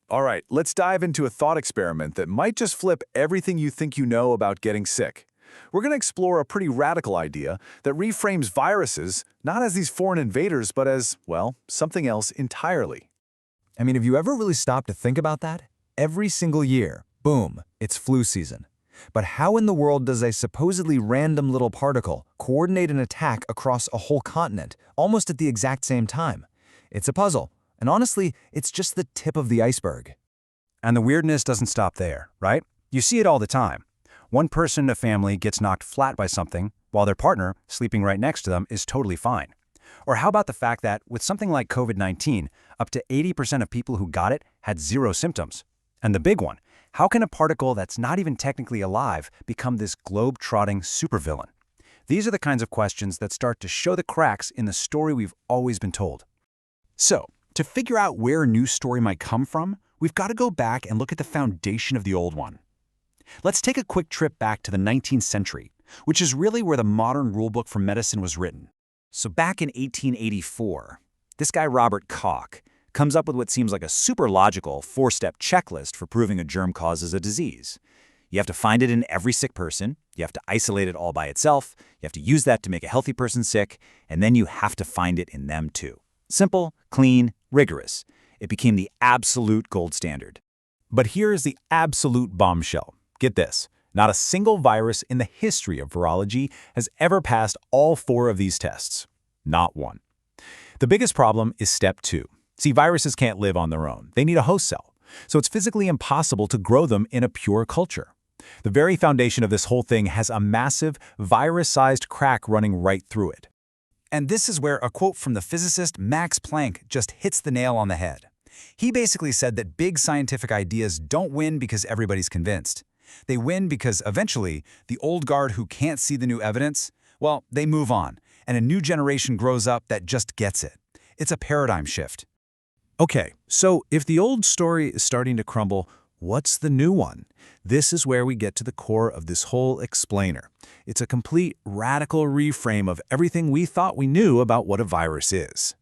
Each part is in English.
All right, let's dive into a thought experiment that might just flip everything you think you know about getting sick. We're going to explore a pretty radical idea that reframes viruses not as these foreign invaders, but as, well, something else entirely. I mean, have you ever really stopped to think about that? Every single year, boom, it's flu season. But how in the world does a supposedly random little particle coordinate an attack across a whole continent, almost at the exact same time? It's a puzzle, and honestly, it's just the tip of the iceberg. And the weirdness doesn't stop there, right? You see it all the time. One person in a family gets knocked flat by something, while their partner, sleeping right next to them, is totally fine. Or how about the fact that, with something like COVID-19, up to 80% of people who got it had zero symptoms? And the big one, how can a particle that's not even technically alive become this globe-trotting supervillain? These are the kinds of questions that start to show the cracks in the story we've always been told. So, to figure out where a new story might come from, we've got to go back and look at the foundation of the old one. Let's take a quick trip back to the 19th century, which is really where the modern rulebook for medicine was written. So back in 1884, this guy Robert Koch comes up with what seems like a super logical four-step checklist for proving a germ causes a disease. You have to find it in every sick person, you have to isolate it all by itself, you have to use that to make a healthy person sick, and then you have to find it in them too. Simple, clean, rigorous. It became the absolute gold standard. But here's the absolute bombshell. Get this, not a single virus in the history of virology has ever passed all four of these tests. Not one. The biggest problem is step 2. See, viruses can't live on their own. They need a host cell. So it's physically impossible to grow them in a pure culture. The very foundation of this whole thing has a massive, virus-sized crack running right through it. And this is where a quote from the physicist Max Planck just hits the nail on the head. He basically said that big scientific ideas don't win because everybody's convinced. They win because eventually, the old guard who can't see the new evidence, well, they move on, and a new generation grows up that just gets it. It's a paradigm shift. Okay, so if the old story is starting to crumble, what's the new one? This is where we get to the core of this whole explainer. It's a complete, radical reframe of everything we thought we knew about what a virus is.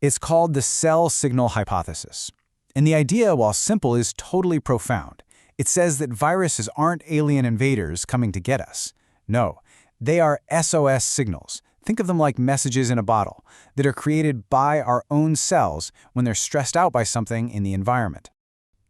It's called the cell signal hypothesis. And the idea, while simple, is totally profound. It says that viruses aren't alien invaders coming to get us. No, they are SOS signals. Think of them like messages in a bottle that are created by our own cells when they're stressed out by something in the environment.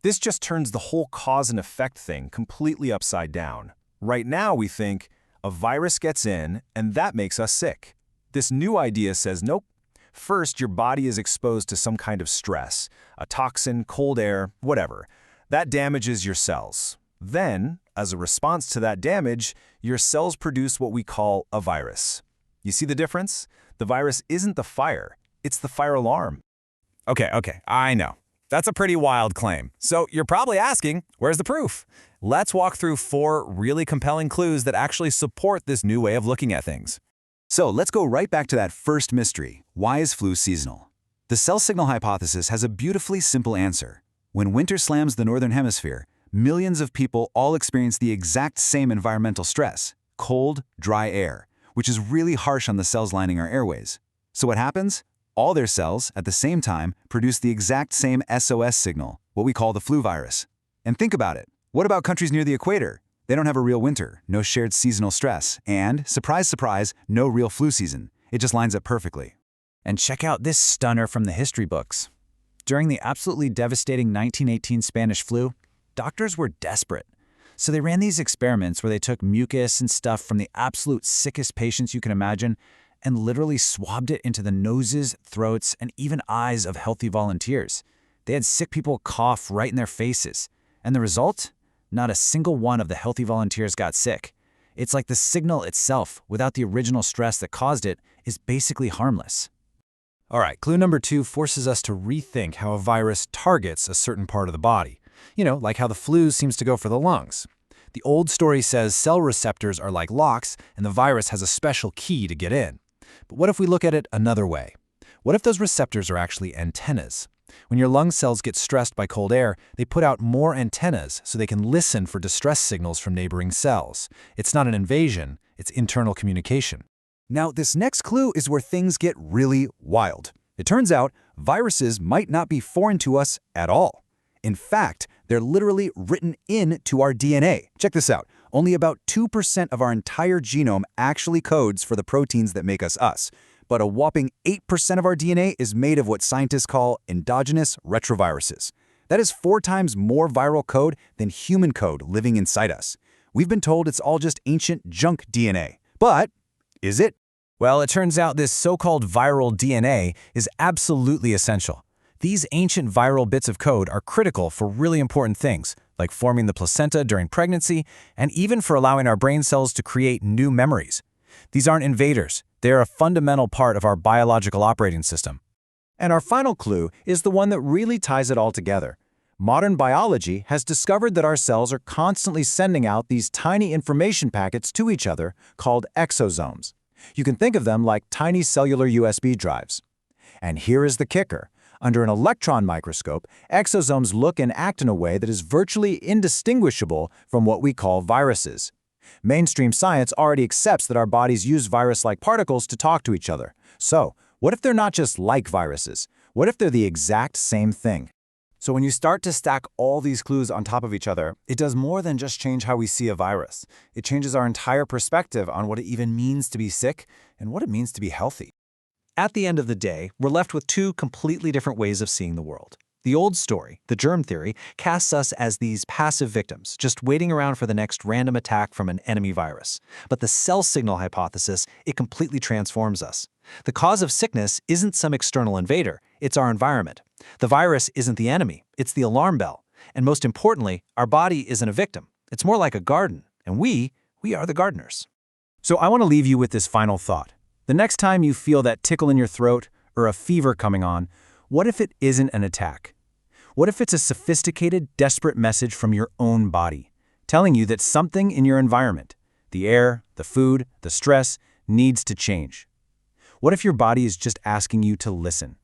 This just turns the whole cause and effect thing completely upside down. Right now we think a virus gets in and that makes us sick. This new idea says nope. First, your body is exposed to some kind of stress, a toxin, cold air, whatever. That damages your cells. Then, as a response to that damage, your cells produce what we call a virus. You see the difference? The virus isn't the fire, it's the fire alarm. Okay, I know. That's a pretty wild claim. So you're probably asking, where's the proof? Let's walk through 4 really compelling clues that actually support this new way of looking at things. So let's go right back to that first mystery. Why is flu seasonal? The cell signal hypothesis has a beautifully simple answer. When winter slams the northern hemisphere, millions of people all experience the exact same environmental stress, cold, dry air, which is really harsh on the cells lining our airways. So what happens? All their cells, at the same time, produce the exact same SOS signal, what we call the flu virus. And think about it. What about countries near the equator? They don't have a real winter, no shared seasonal stress, and, surprise, surprise, no real flu season. It just lines up perfectly. And check out this stunner from the history books. During the absolutely devastating 1918 Spanish flu, doctors were desperate. So they ran these experiments where they took mucus and stuff from the absolute sickest patients you can imagine and literally swabbed it into the noses, throats, and even eyes of healthy volunteers. They had sick people cough right in their faces. And the result? Not a single one of the healthy volunteers got sick. It's like the signal itself, without the original stress that caused it, is basically harmless. All right, clue number 2 forces us to rethink how a virus targets a certain part of the body. You know, like how the flu seems to go for the lungs. The old story says cell receptors are like locks and the virus has a special key to get in. But what if we look at it another way? What if those receptors are actually antennas? When your lung cells get stressed by cold air, they put out more antennas so they can listen for distress signals from neighboring cells. It's not an invasion, it's internal communication. Now, this next clue is where things get really wild. It turns out viruses might not be foreign to us at all. In fact, they're literally written into our DNA. Check this out. Only about 2% of our entire genome actually codes for the proteins that make us us. But a whopping 8% of our DNA is made of what scientists call endogenous retroviruses. That is 4 times more viral code than human code living inside us. We've been told it's all just ancient junk DNA. But is it? Well, it turns out this so-called viral DNA is absolutely essential. These ancient viral bits of code are critical for really important things, like forming the placenta during pregnancy, and even for allowing our brain cells to create new memories. These aren't invaders. They are a fundamental part of our biological operating system. And our final clue is the one that really ties it all together. Modern biology has discovered that our cells are constantly sending out these tiny information packets to each other called exosomes. You can think of them like tiny cellular USB drives. And here is the kicker. Under an electron microscope, exosomes look and act in a way that is virtually indistinguishable from what we call viruses. Mainstream science already accepts that our bodies use virus-like particles to talk to each other. So, what if they're not just like viruses? What if they're the exact same thing? So when you start to stack all these clues on top of each other, it does more than just change how we see a virus. It changes our entire perspective on what it even means to be sick and what it means to be healthy. At the end of the day, we're left with 2 completely different ways of seeing the world. The old story, the germ theory, casts us as these passive victims, just waiting around for the next random attack from an enemy virus. But the cell signal hypothesis, it completely transforms us. The cause of sickness isn't some external invader, it's our environment. The virus isn't the enemy, it's the alarm bell. And most importantly, our body isn't a victim. It's more like a garden, and we are the gardeners. So I want to leave you with this final thought. The next time you feel that tickle in your throat or a fever coming on, what if it isn't an attack? What if it's a sophisticated, desperate message from your own body, telling you that something in your environment, the air, the food, the stress, needs to change? What if your body is just asking you to listen?